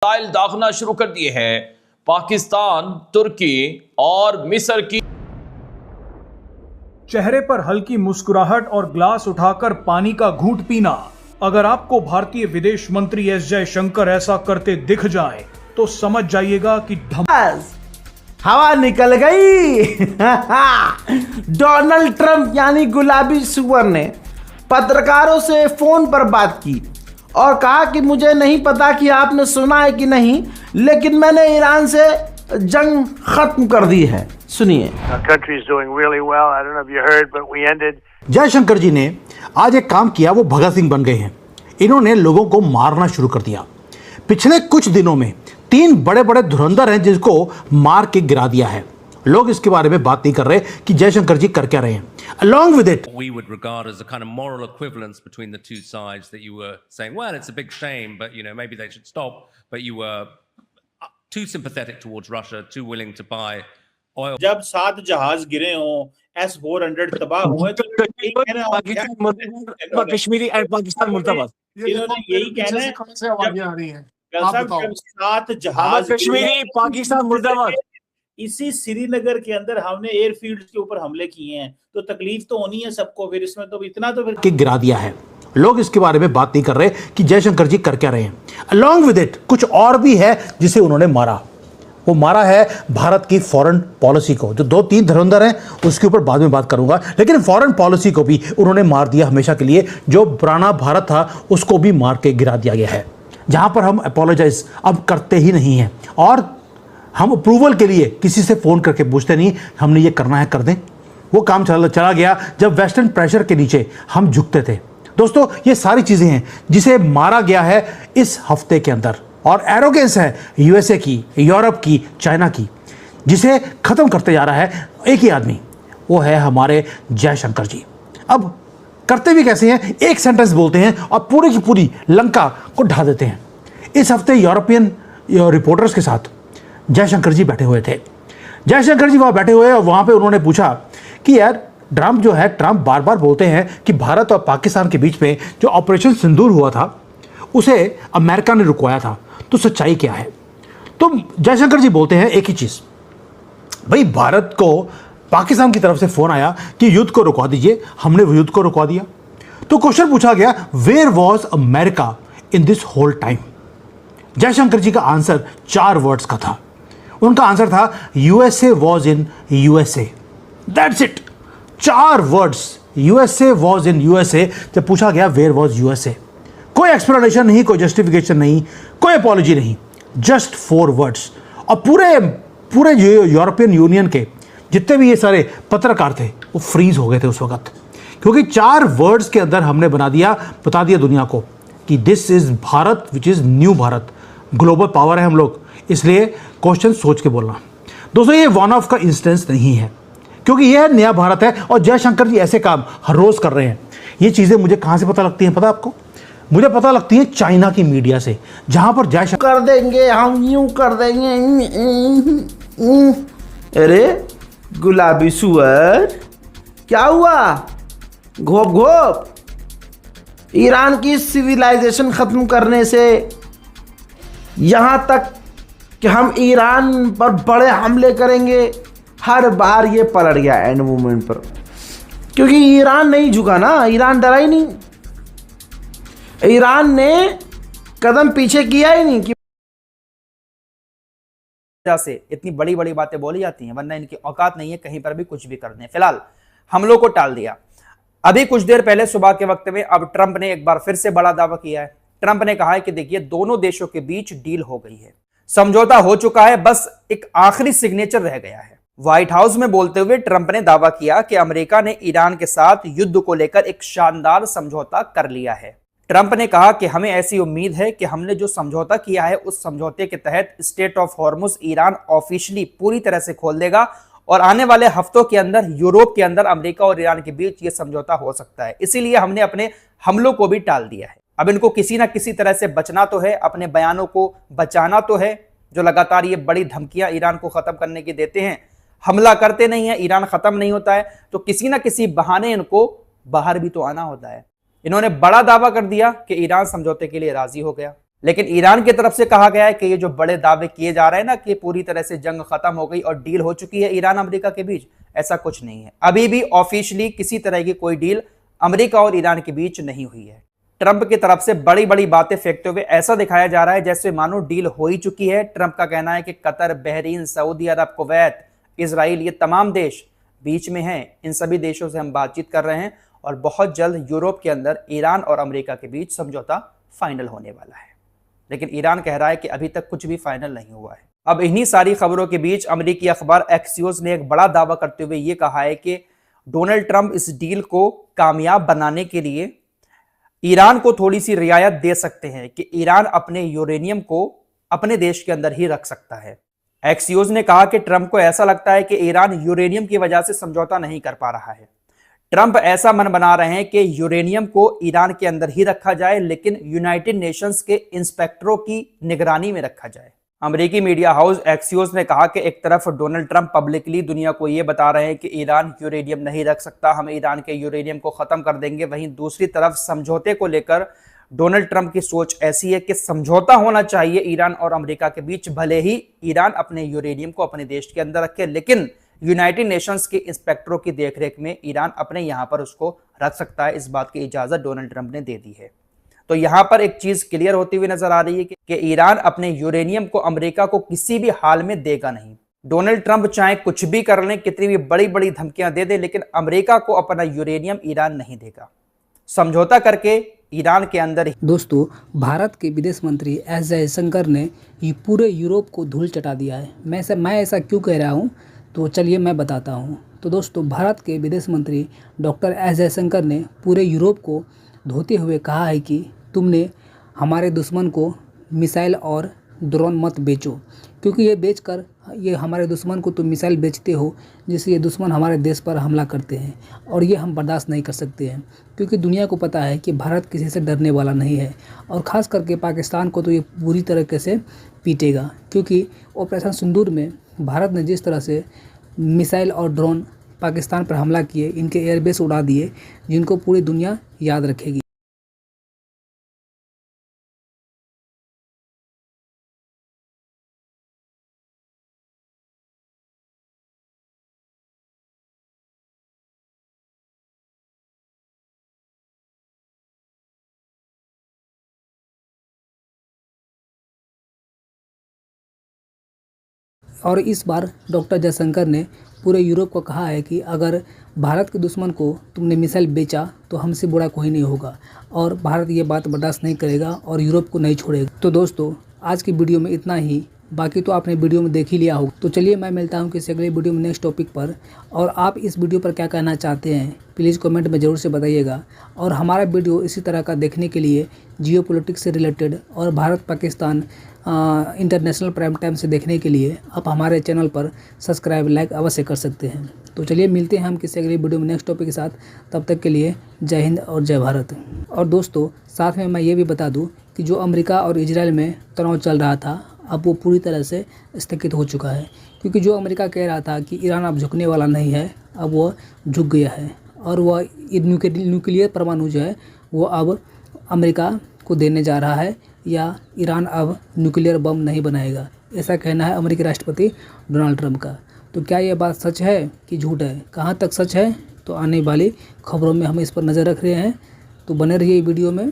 Missile दागना शुरू कर दिए हैं पाकिस्तान, तुर्की और मिस्र की। चेहरे पर हल्की मुस्कुराहट और ग्लास उठाकर पानी का घूंट पीना। अगर आपको भारतीय विदेश मंत्री एस जयशंकर ऐसा करते दिख जाए तो समझ जाइएगा कि हवा निकल गई। डोनाल्ड ट्रंप यानी गुलाबी सुअर ने पत्रकारों से फोन पर बात की और कहा कि मुझे नहीं पता कि आपने सुना है कि नहीं, लेकिन मैंने ईरान से जंग खत्म कर दी है। सुनिए। जयशंकर जी ने आज एक काम किया, वो भगत सिंह बन गए हैं। इन्होंने लोगों को मारना शुरू कर दिया। पिछले कुछ दिनों में 3 बड़े बड़े धुरंधर हैं जिसको मार के गिरा दिया है। लोग इसके बारे में बात नहीं कर रहे कि जयशंकर जी कर क्या रहे हैं। Along with it, we would regard as a kind of moral equivalence between the two sides that you were saying, well, it's a big shame, but maybe they should stop. But you were too sympathetic towards Russia, too willing to buy oil. जब 7 जहाज गिरे हों, S-400 तबाह हुए, तो Kashmiri and Pakistan मुर्दाबाद, इन्होंने यही कहना है। कहां से आवाजें आ रही हैं? जब 7 जहाज कश्मीरी पाकिस्तान मुर्दाबाद, इसी श्रीनगर के अंदर हमने एयरफील्ड के ऊपर हमले किए हैं, तो तकलीफ तो होनी है सबको। फिर इसमें तो इतना तो फिर गिरा दिया है। लोग इसके बारे में बात नहीं कर रहे कि जयशंकर जी कर क्या रहे हैं। Along with it, कुछ और भी है जिसे उन्होंने मारा। वो मारा है भारत की फॉरेन पॉलिसी को। जो 2-3 धुरंधर हैं उसके ऊपर बाद में बात करूंगा, लेकिन फॉरेन पॉलिसी को भी उन्होंने मार दिया हमेशा के लिए। जो पुराना भारत था उसको भी मार के गिरा दिया गया है, जहां पर हम अपोलोजाइज अब करते ही नहीं हैं और हम अप्रूवल के लिए किसी से फोन करके पूछते नहीं, हमने ये करना है कर दें। वो काम चला गया जब वेस्टर्न प्रेशर के नीचे हम झुकते थे। दोस्तों, ये सारी चीजें हैं जिसे मारा गया है इस हफ्ते के अंदर, और एरोगेंस है यूएसए की, यूरोप की, चाइना की, जिसे खत्म करते जा रहा है एक ही आदमी, वो है हमारे जयशंकर जी। अब करते भी कैसे हैं? एक सेंटेंस बोलते हैं और पूरी की पूरी लंका को ढा देते हैं। इस हफ्ते यूरोपियन रिपोर्टर्स के साथ जयशंकर जी बैठे हुए थे। जयशंकर जी वहां बैठे हुए और वहां पे उन्होंने पूछा कि यार ट्रंप बार बार बोलते हैं कि भारत और पाकिस्तान के बीच में जो ऑपरेशन सिंदूर हुआ था उसे अमेरिका ने रुकवाया था, तो सच्चाई क्या है? तो जयशंकर जी बोलते हैं एक ही चीज, भाई भारत को पाकिस्तान की तरफ से फोन आया कि युद्ध को रुकवा दीजिए, हमने युद्ध को रुकवा दिया। तो क्वेश्चन पूछा गया, where was America in this whole time? Jaishankar ji का आंसर 4 वर्ड्स का था। उनका आंसर था USA was in USA. That's it, 4 words, USA was in USA. जब पूछा गया वेयर वॉज यूएसए, कोई एक्सप्लेनेशन नहीं, कोई जस्टिफिकेशन नहीं, कोई अपॉलॉजी नहीं, जस्ट 4 वर्ड्स। और पूरे यूरोपियन यूनियन के जितने भी ये सारे पत्रकार थे वो फ्रीज हो गए थे उस वक्त, क्योंकि 4 वर्ड्स के अंदर हमने बता दिया दुनिया को कि this is Bharat which is new Bharat. Global power है हम लोग, इसलिए क्वेश्चन सोच के बोलना। दोस्तों, ये वन ऑफ का इंस्टेंस नहीं है, क्योंकि यह नया भारत है और जयशंकर जी ऐसे काम हर रोज कर रहे हैं। ये चीजें मुझे कहां से पता लगती हैं पता आपको? मुझे पता लगती है चाइना की मीडिया से, जहां पर जयशंकर कर देंगे, हम यूं कर देंगे। अरे गुलाबी सुअर, क्या हुआ? घोप घोप। ईरान की सिविलाइजेशन खत्म करने से यहां तक कि हम ईरान पर बड़े हमले करेंगे, हर बार ये पलट गया एंड मोमेंट पर, क्योंकि ईरान नहीं झुका ना। ईरान डरा ही नहीं, ईरान ने कदम पीछे किया ही नहीं कि से इतनी बड़ी बड़ी बातें बोली जाती हैं, वरना इनकी औकात नहीं है कहीं पर भी कुछ भी कर दें। फिलहाल हमलों को टाल दिया। अभी कुछ देर पहले सुबह के वक्त में अब ट्रंप ने एक बार फिर से बड़ा दावा किया है। ट्रंप ने कहा है कि देखिए, दोनों देशों के बीच डील हो गई है, समझौता हो चुका है, बस एक आखिरी सिग्नेचर रह गया है। व्हाइट हाउस में बोलते हुए ट्रंप ने दावा किया कि अमेरिका ने ईरान के साथ युद्ध को लेकर एक शानदार समझौता कर लिया है। ट्रंप ने कहा कि हमें ऐसी उम्मीद है कि हमने जो समझौता किया है उस समझौते के तहत state of Hormuz Iran officially पूरी तरह से खोल देगा और आने वाले हफ्तों के अंदर यूरोप के अंदर अमेरिका और ईरान के बीच ये समझौता हो सकता है। इसीलिए हमने अपने हमलों को भी टाल दिया है। अब इनको किसी ना किसी तरह से बचना तो है, अपने बयानों को बचाना तो है, जो लगातार ये बड़ी धमकियां ईरान को खत्म करने की देते हैं। हमला करते नहीं है, ईरान खत्म नहीं होता है, तो किसी ना किसी बहाने इनको बाहर भी तो आना होता है। इन्होंने बड़ा दावा कर दिया कि ईरान समझौते के लिए राजी हो गया। लेकिन ईरान की तरफ से कहा गया है कि ये जो बड़े दावे किए जा रहे हैं ना कि पूरी तरह से जंग खत्म हो गई और डील हो चुकी है ईरान अमेरिका के बीच, ऐसा कुछ नहीं है। अभी भी ऑफिशियली किसी तरह की कोई डील अमेरिका और ईरान के बीच नहीं हुई है। ट्रंप की तरफ से बड़ी बड़ी बातें फेंकते हुए ऐसा दिखाया जा रहा है जैसे मानो डील हो ही चुकी है। ट्रंप का कहना है कि कतर, बहरीन, सऊदी अरब, कुवैत, इजराइल, ये तमाम देश बीच में हैं। इन सभी देशों से हम बातचीत कर रहे हैं और बहुत जल्द यूरोप के अंदर ईरान और अमेरिका के बीच समझौता फाइनल होने वाला है। लेकिन ईरान कह रहा है कि अभी तक कुछ भी फाइनल नहीं हुआ है। अब इन्हीं सारी खबरों के बीच अमेरिकी अखबार एक्सियोस ने एक बड़ा दावा करते हुए यह कहा है कि डोनाल्ड ट्रंप इस डील को कामयाब बनाने के लिए ईरान को थोड़ी सी रियायत दे सकते हैं कि ईरान अपने यूरेनियम को अपने देश के अंदर ही रख सकता है। एक्सियोस ने कहा कि ट्रंप को ऐसा लगता है कि ईरान यूरेनियम की वजह से समझौता नहीं कर पा रहा है। ट्रंप ऐसा मन बना रहे हैं कि यूरेनियम को ईरान के अंदर ही रखा जाए, लेकिन यूनाइटेड नेशंस के इंस्पेक्टरों की निगरानी में रखा जाए। अमेरिकी मीडिया हाउस एक्सियोस ने कहा कि एक तरफ डोनाल्ड ट्रंप पब्लिकली दुनिया को यह बता रहे हैं कि ईरान यूरेनियम नहीं रख सकता, हम ईरान के यूरेनियम को खत्म कर देंगे। वहीं दूसरी तरफ समझौते को लेकर डोनाल्ड ट्रंप की सोच ऐसी है कि समझौता होना चाहिए ईरान और अमेरिका के बीच, भले ही ईरान अपने यूरेनियम को अपने देश के अंदर रखे, लेकिन यूनाइटेड नेशंस के इंस्पेक्टरों की देखरेख में ईरान अपने यहां पर उसको रख सकता है। इस बात की इजाजत डोनाल्ड ट्रंप ने दे दी है। तो यहां पर एक चीज क्लियर होती हुई नजर आ रही है कि ईरान अपने यूरेनियम को अमेरिका को किसी भी हाल में देगा नहीं। डोनाल्ड ट्रंप चाहे कुछ भी कर लें, कितनी भी बड़ी बड़ी धमकियां दे दे, लेकिन अमेरिका को अपना यूरेनियम ईरान नहीं देगा। समझौता करके ईरान के अंदर ही। दोस्तों, भारत के विदेश मंत्री एस जयशंकर ने ये पूरे यूरोप को धूल चटा दिया है। मैं ऐसा क्यों कह रहा हूँ तो चलिए मैं बताता हूँ। तो दोस्तों, भारत के विदेश मंत्री डॉक्टर एस जयशंकर ने पूरे यूरोप को धोते हुए कहा है कि तुमने हमारे दुश्मन को मिसाइल और ड्रोन मत बेचो, क्योंकि ये बेचकर ये हमारे दुश्मन को तुम मिसाइल बेचते हो जिससे ये दुश्मन हमारे देश पर हमला करते हैं, और ये हम बर्दाश्त नहीं कर सकते हैं। क्योंकि दुनिया को पता है कि भारत किसी से डरने वाला नहीं है, और ख़ास करके पाकिस्तान को तो ये बुरी तरीके से पीटेगा। क्योंकि ऑपरेशन सिंदूर में भारत ने जिस तरह से मिसाइल और ड्रोन पाकिस्तान पर हमला किए, इनके एयरबेस उड़ा दिए, जिनको पूरी दुनिया याद रखेगी। और इस बार डॉक्टर जयशंकर ने पूरे यूरोप को कहा है कि अगर भारत के दुश्मन को तुमने मिसाइल बेचा तो हमसे बुरा कोई नहीं होगा, और भारत ये बात बर्दाश्त नहीं करेगा और यूरोप को नहीं छोड़ेगा। तो दोस्तों, आज की वीडियो में इतना ही, बाकी तो आपने वीडियो में देख ही लिया होगा। तो चलिए मैं मिलता हूँ किसी अगले वीडियो में नेक्स्ट टॉपिक पर, और आप इस वीडियो पर क्या कहना चाहते हैं प्लीज़ कमेंट में ज़रूर से बताइएगा। और हमारा वीडियो इसी तरह का देखने के लिए जियो पॉलिटिक्स से रिलेटेड और Bharat Pakistan international prime time से देखने के लिए आप हमारे चैनल पर सब्सक्राइब लाइक अवश्य कर सकते हैं। तो चलिए मिलते हैं हम किसी अगली वीडियो में नेक्स्ट टॉपिक के साथ। तब तक के लिए जय हिंद और जय भारत। और दोस्तों, साथ में मैं ये भी बता दूं कि जो अमेरिका और इजराइल में तनाव चल रहा था, अब वो पूरी तरह से स्थगित हो चुका है। क्योंकि जो अमेरिका कह रहा था कि ईरान अब झुकने वाला नहीं है, अब वो झुक गया है, और वह न्यूक्लियर परमाणु जो है वो अब अमेरिका को देने जा रहा है, या ईरान अब न्यूक्लियर बम नहीं बनाएगा, ऐसा कहना है अमेरिकी राष्ट्रपति डोनाल्ड ट्रंप का। तो क्या ये बात सच है कि झूठ है, कहाँ तक सच है, तो आने वाली खबरों में हम इस पर नज़र रख रहे हैं। तो बने रहिए वीडियो में।